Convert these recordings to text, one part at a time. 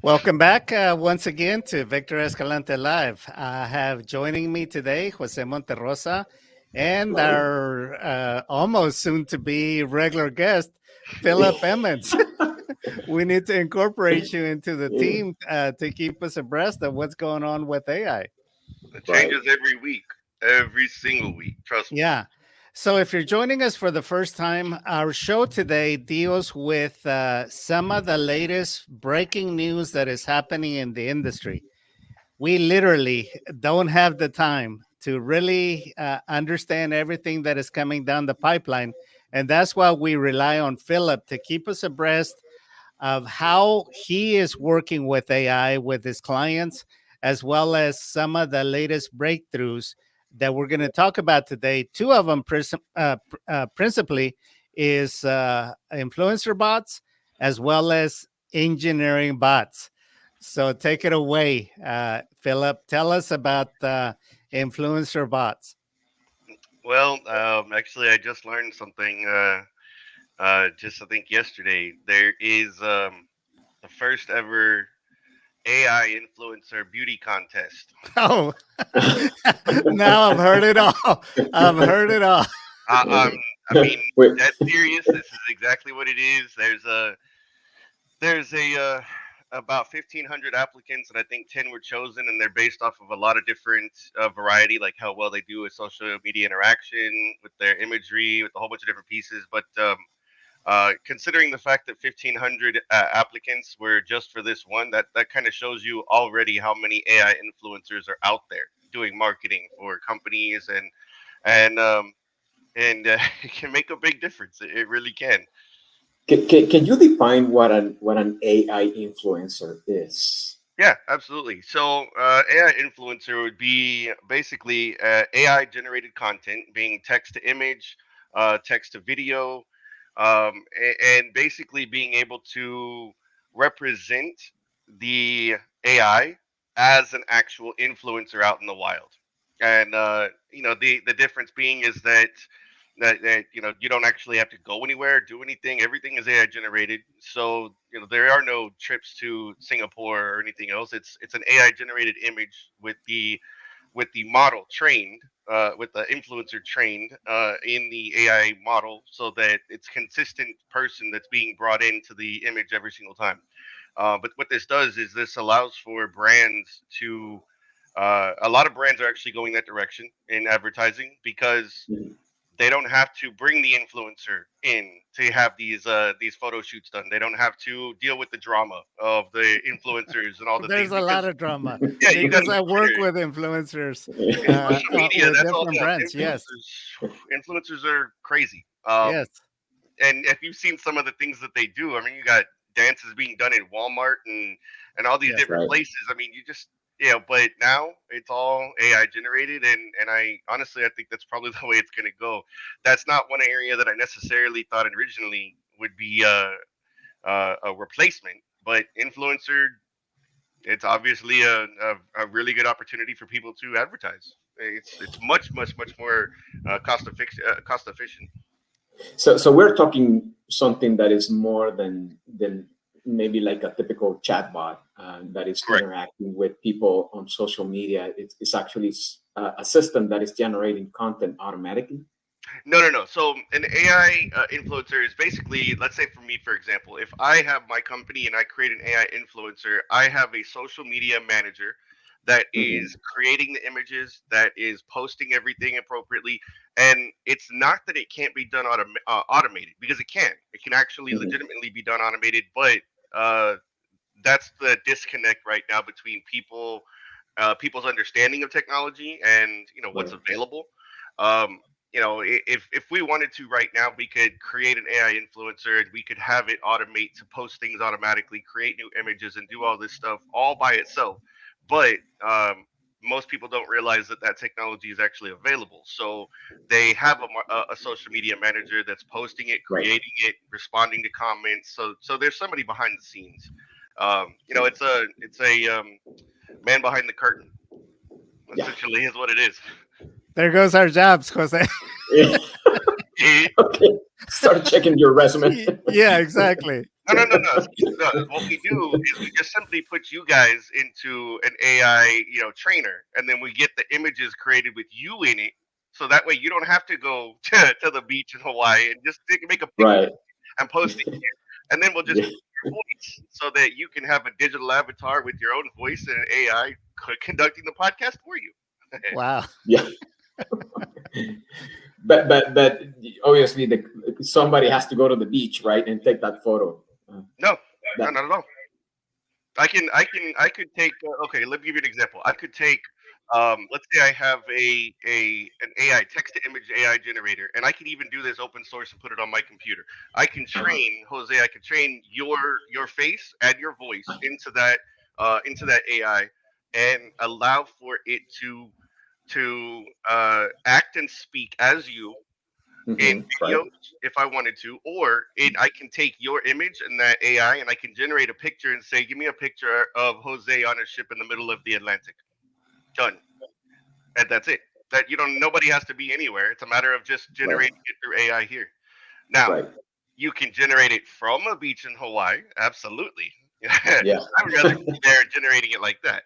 Welcome back once again to Victor Escalante Live. I have joining me today Jose Monterrosa and Hello. our almost soon to be regular guest, Philip Emmons. We need to incorporate you into the Yeah, team to keep us abreast of what's going on with AI. It right. changes every week, every single week. Trust me. Yeah. So if you're joining us for the first time, our show today deals with some of the latest breaking news that is happening in the industry. We literally don't have the time to really understand everything that is coming down the pipeline. And that's why we rely on Philip to keep us abreast of how he is working with AI with his clients, as well as some of the latest breakthroughs that we're going to talk about today. Two of them principally is influencer bots as well as engineering bots. So take it away, Philip. Tell us about influencer bots. Well, actually, I just learned something. Just I think yesterday, there is the first ever AI influencer beauty contest. Oh, now I've heard it all. I've heard it all. I, um, I mean, Wait, dead serious. This is exactly what it is. There's about 1,500 applicants, and I think 10 were chosen, and they're based off of a lot of different variety, like how well they do with social media interaction, with their imagery, with a whole bunch of different pieces. But considering the fact that 1,500 applicants were just for this one, that kind of shows you already how many AI influencers are out there doing marketing for companies, and it can make a big difference. It really can. can you define what an AI influencer is? Yeah, absolutely. So, AI influencer would be basically AI generated content, being text to image, text to video, and basically being able to represent the AI as an actual influencer out in the wild. And the difference being is that you don't actually have to go anywhere, do anything. Everything is AI generated, so there are no trips to Singapore or anything else. It's an AI generated image with the model trained, with the influencer trained in the AI model, so that it's consistent person that's being brought into the image every single time. But what this does is this allows for brands to a lot of brands are actually going that direction in advertising because Mhm. they don't have to bring the influencer in to have these photo shoots done. They don't have to deal with the drama of the influencers and all the things There's a lot because of drama yeah, you got because to I work consider with influencers in social media. with That's all. different Yeah, brands. Yes, influencers are crazy. yes. And if you've seen some of the things that they do, I mean, you got dances being done in Walmart and all these Yes. different Right. places. I mean, you just but now it's all AI generated, and I honestly I think that's probably the way it's going to go. That's not one area that I necessarily thought originally would be a replacement, but influencer. It's obviously a really good opportunity for people to advertise. It's much more cost efficient. So we're talking something that is more than maybe like a typical chatbot that is Correct. interacting with people on social media. It's actually a system that is generating content automatically. No, no, no. So an AI influencer is basically, let's say for me, for example, if I have my company and I create an AI influencer, I have a social media manager that Hmm. is creating the images, that is posting everything appropriately, and it's not that it can't be done automated because it can. It can actually Hmm. legitimately be done automated, but uh, that's the disconnect right now between people's understanding of technology and what's Right. available. Um, if we wanted to right now, we could create an AI influencer and we could have it automate to post things automatically, create new images, and do all this stuff all by itself. But most people don't realize that that technology is actually available. So they have a social media manager that's posting it, Right. creating it, responding to comments. So there's somebody behind the scenes. It's a man behind the curtain. Yeah. Essentially, is what it is. There goes our jobs, Jose. Okay. Start checking your resume. Yeah, exactly. No. No. What we do is we just simply put you guys into an AI, trainer, and then we get the images created with you in it. So that way you don't have to go to the beach in Hawaii and just make a picture Right. and post it here. And then we'll just Yeah. use your voice so that you can have a digital avatar with your own voice and an AI conducting the podcast for you. Wow. Yeah. But obviously somebody has to go to the beach, right, and take that photo. No, no, That. not at all. I could take. Okay, let me give you an example. I could take. Let's say I have an AI text to image AI generator, and I can even do this open source and put it on my computer. I can Uh-huh. train Jose. I can train your face and your voice into that AI, and allow for it to act and speak as you in Right. videos if I wanted to, or I can take your image and that AI and I can generate a picture and say, give me a picture of Jose on a ship in the middle of the Atlantic. Done. And that's it. That nobody has to be anywhere. It's a matter of just Right. generating it through AI here. Now, Right. you can generate it from a beach in Hawaii. Absolutely. I Yeah. would rather be there generating it like that.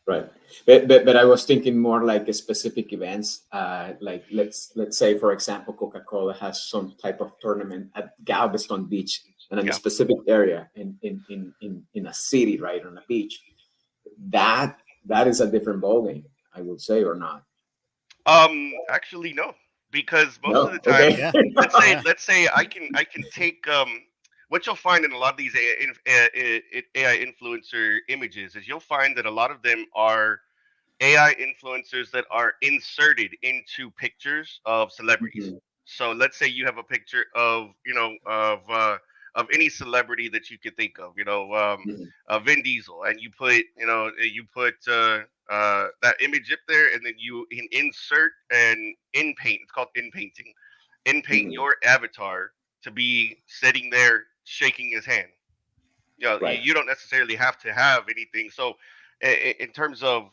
Right. But I was thinking more like a specific events. Like let's say, for example, Coca-Cola has some type of tournament at Galveston Beach and in a Yeah. specific area in a city, right, on a beach. That is a different ballgame, I would say, or not. Actually, no, because most of No. the time, Okay. Yeah. Yeah. let's say I can take what you'll find in a lot of these AI influencer images is you'll find that a lot of them are AI influencers that are inserted into pictures of celebrities. Mhm, So let's say you have a picture of of any celebrity that you could think of, mhm, Vin Diesel, and you put that image up there, and then you can insert and in paint. It's called in painting. In paint mhm. your avatar to be sitting there shaking his hand. Right. You don't necessarily have to have anything. So, in terms of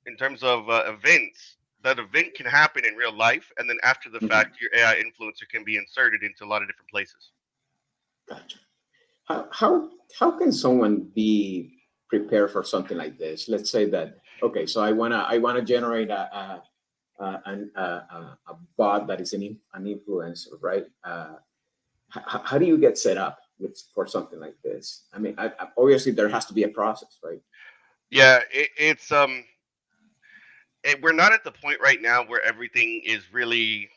events, that event can happen in real life, and then after the Mhm. fact, your AI influencer can be inserted into a lot of different places. Gotcha. How can someone be prepared for something like this? Let's say that, okay, so I wanna generate a bot that is an influencer, right? How do you get set up for something like this? I mean, obviously there has to be a process, right? Yeah, we're not at the point right now where everything is really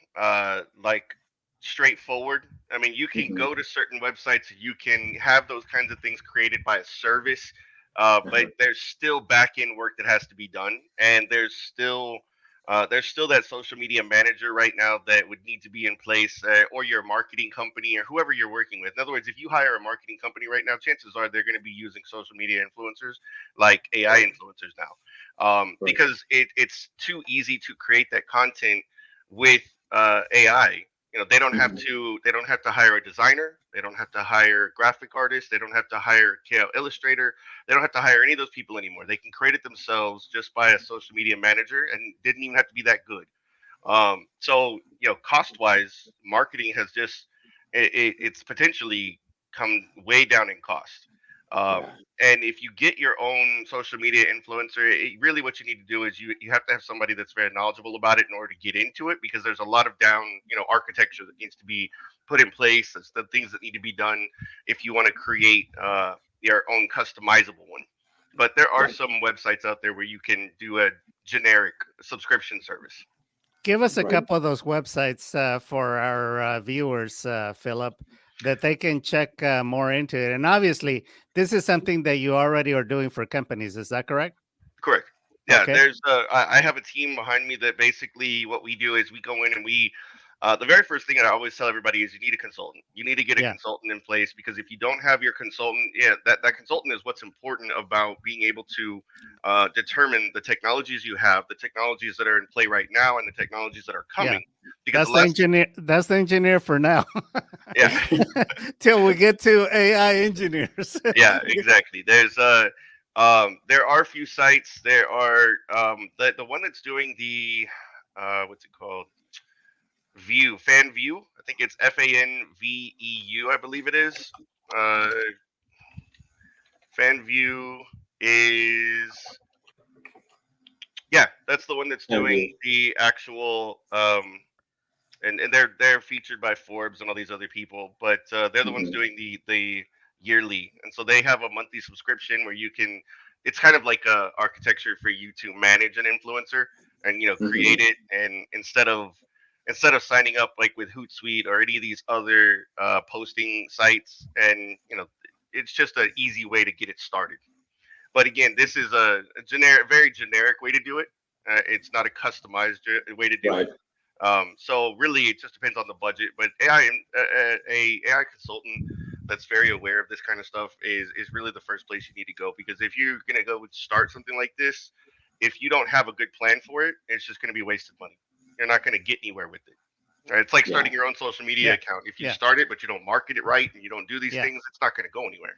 like straightforward. I mean, you can Hmm. go to certain websites, you can have those kinds of things created by a service, but Uh-huh. there's still back end work that has to be done, and there's still that social media manager right now that would need to be in place, or your marketing company or whoever you're working with. In other words, if you hire a marketing company right now, chances are they're going to be using social media influencers like AI Right. influencers now, Right. because it's too easy to create that content with AI. Hmm. They don't have to hire a designer. They don't have to hire a graphic artist. They don't have to hire a KL illustrator. They don't have to hire any of those people anymore. They can create it themselves just by a social media manager, and didn't even have to be that good. So cost wise, marketing has just it's potentially come way down in cost. Yeah. And if you get your own social media influencer, really what you need to do is you have to have somebody that's very knowledgeable about it in order to get into it, because there's a lot of down architecture that needs to be put in place. That's the things that need to be done if you want to create your own customizable one. But there are Right. some websites out there where you can do a generic subscription service. Give us a Right. couple of those websites for our viewers, Philip, that they can check more into it. And obviously, this is something that you already are doing for companies. Is that correct? Correct. Yeah, Okay. I have a team behind me that basically what we do is we go in and the very first thing I always tell everybody is you need a consultant. You need to get a Yeah. consultant in place, because if you don't have your consultant, yeah, that consultant is what's important about being able to determine the technologies you have, the technologies that are in play right now, and the technologies that are Yeah. coming. Because the That's the last, engineer. That's the engineer for now. yeah, Till we get to AI engineers. yeah, exactly. There are a few sites. There are the one that's doing the what's it called? View, fan view. I think it's FANVEU, I believe it is. Uh, fan view is yeah, that's the one that's Have doing you? the actual and they're featured by Forbes and all these other people, but they're the ones Mhm. doing the yearly, and so they have a monthly subscription where you can. It's kind of like a architecture for you to manage an influencer and create Mhm. it, and instead of signing up like with Hootsuite or any of these other posting sites, and it's just an easy way to get it started. But again, this is a generic, very generic way to do it. It's not a customized way to do it. Right. So really, it just depends on the budget. But a AI consultant that's very aware of this kind of stuff is really the first place you need to go, because if you're gonna go and start something like this, if you don't have a good plan for it, it's just gonna be wasted money. You're not gonna get anywhere with it. Right? It's like Yeah. starting your own social media Yeah. account. If you Yeah. start it but you don't market it right and you don't do these Yeah. things, it's not gonna go anywhere.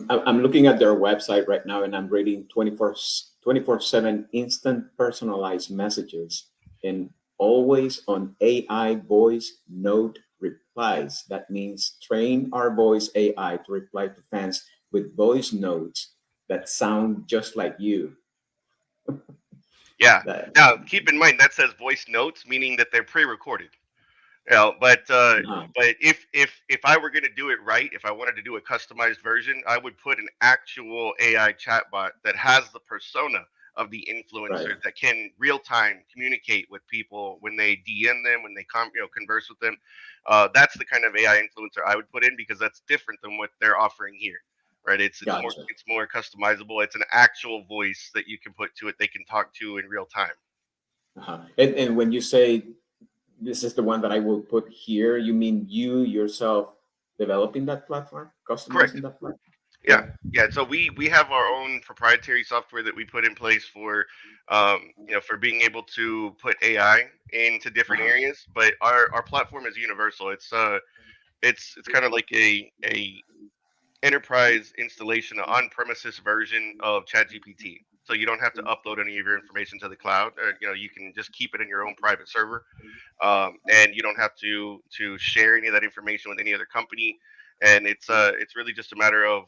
I'm looking at their website right now and I'm reading 24/7 instant personalized messages and always on AI voice note replies. That means train our voice AI to reply to fans with voice notes that sound just like you. Yeah. That, Now, keep in mind that says voice notes, meaning that they're pre-recorded. uh, But if I were going to do it right, if I wanted to do a customized version, I would put an actual AI chatbot that has the persona of the right. influencer that can real time communicate with people when they DM them, when they converse with them. That's the kind of AI influencer I would put in, because that's different than what they're offering here. Right? Gotcha. It's more customizable. It's an actual voice that you can put to it. They can talk to in real time. And when you say this is the one that I will put here, you mean you yourself developing that platform, Correct. customizing that platform? Yeah, Yeah. yeah. So we have our own proprietary software that we put in place for for being able to put AI into different Uh-huh. areas. But our platform is universal. It's kind of like a enterprise installation, an on-premises version of ChatGPT. So you don't have to upload any of your information to the cloud. You can just keep it in your own private server, and you don't have to share any of that information with any other company. And it's really just a matter of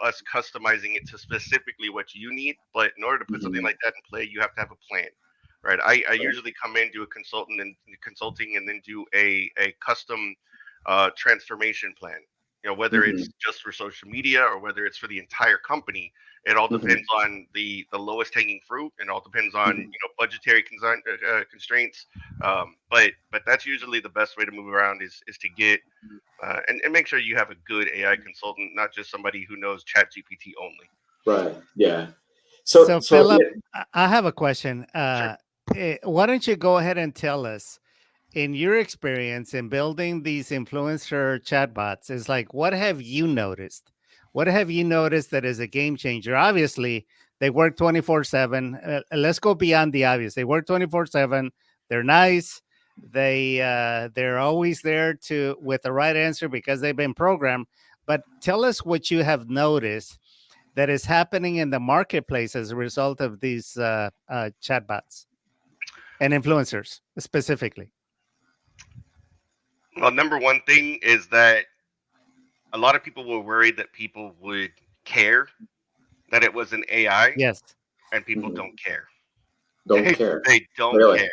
us customizing it to specifically what you need. But in order to put something Mhm. like that in play, you have to have a plan, right? I Right. usually come in, do a consulting, and then do a custom transformation plan. Whether Mhm. it's just for social media or whether it's for the entire company, it all Mhm. depends on the lowest hanging fruit. It all depends on Mhm. budgetary constraints. But that's usually the best way to move around is to get and make sure you have a good AI consultant, not just somebody who knows Chat GPT only. Right. Yeah. So So, so Philip, let, I have a question. Sure. Why don't you go ahead and tell us, in your experience in building these influencer chatbots, is like, what have you noticed? What have you noticed that is a game changer? Obviously, they work 24/7. Let's go beyond the obvious. They work 24/7. They're nice. They're always there to with the right answer because they've been programmed. But tell us what you have noticed that is happening in the marketplace as a result of these chatbots and influencers specifically. Well, number one thing is that a lot of people were worried that people would care that it was an AI, Yes. and people mhm. don't care. Don't They, care. they don't Really. care.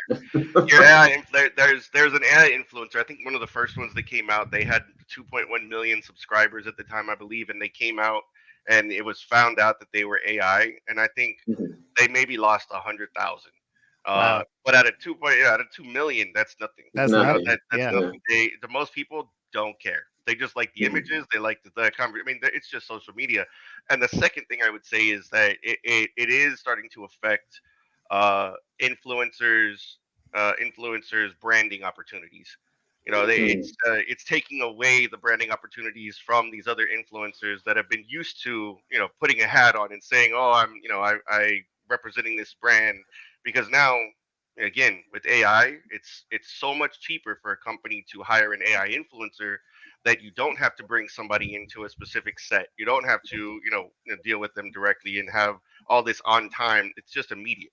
Your AI, there's an AI influencer. I think one of the first ones that came out. They had 2.1 million subscribers at the time, I believe, and they came out and it was found out that they were AI. And I think Mhm. they maybe lost 100,000. Wow. But out of 2 million, that's nothing. It's That's nothing. That's Yeah. Yeah. nothing. The most people don't care. They just like the Mhm. images. They like I mean, it's just social media. And the second thing I would say is that it is starting to affect uh, influencers influencers branding opportunities. Mhm. It's taking away the branding opportunities from these other influencers that have been used to putting a hat on and saying, oh, I representing this brand, because now again with AI, it's so much cheaper for a company to hire an AI influencer that you don't have to bring somebody into a specific set. You don't have to deal with them directly and have all this on time. It's just immediate.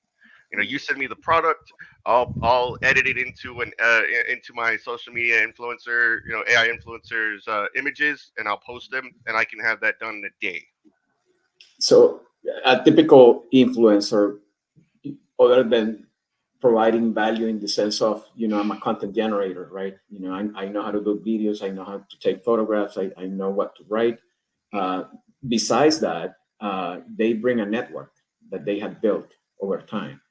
You send me the product, I'll edit it into my social media influencer, AI influencers images, and I'll post them, and I can have that done in a day. So a typical influencer, other than providing value in the sense of, I'm a content generator, right? I know how to do videos, I know how to take photographs, I know what to write. Besides that, they bring a network that they have built over time.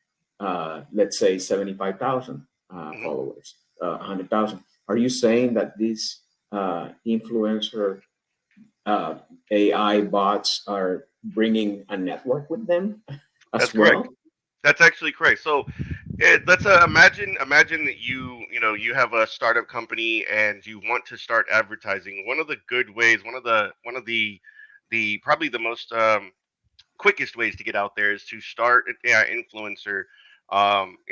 Let's say 75,000 Hmm. followers, 100,000. Are you saying that these influencer uh, AI bots are bringing a network with them That's as correct. well? That's actually correct. So let's imagine that you have a startup company and you want to start advertising. One of the good ways, one of the probably the most quickest ways to get out there is to start an AI influencer.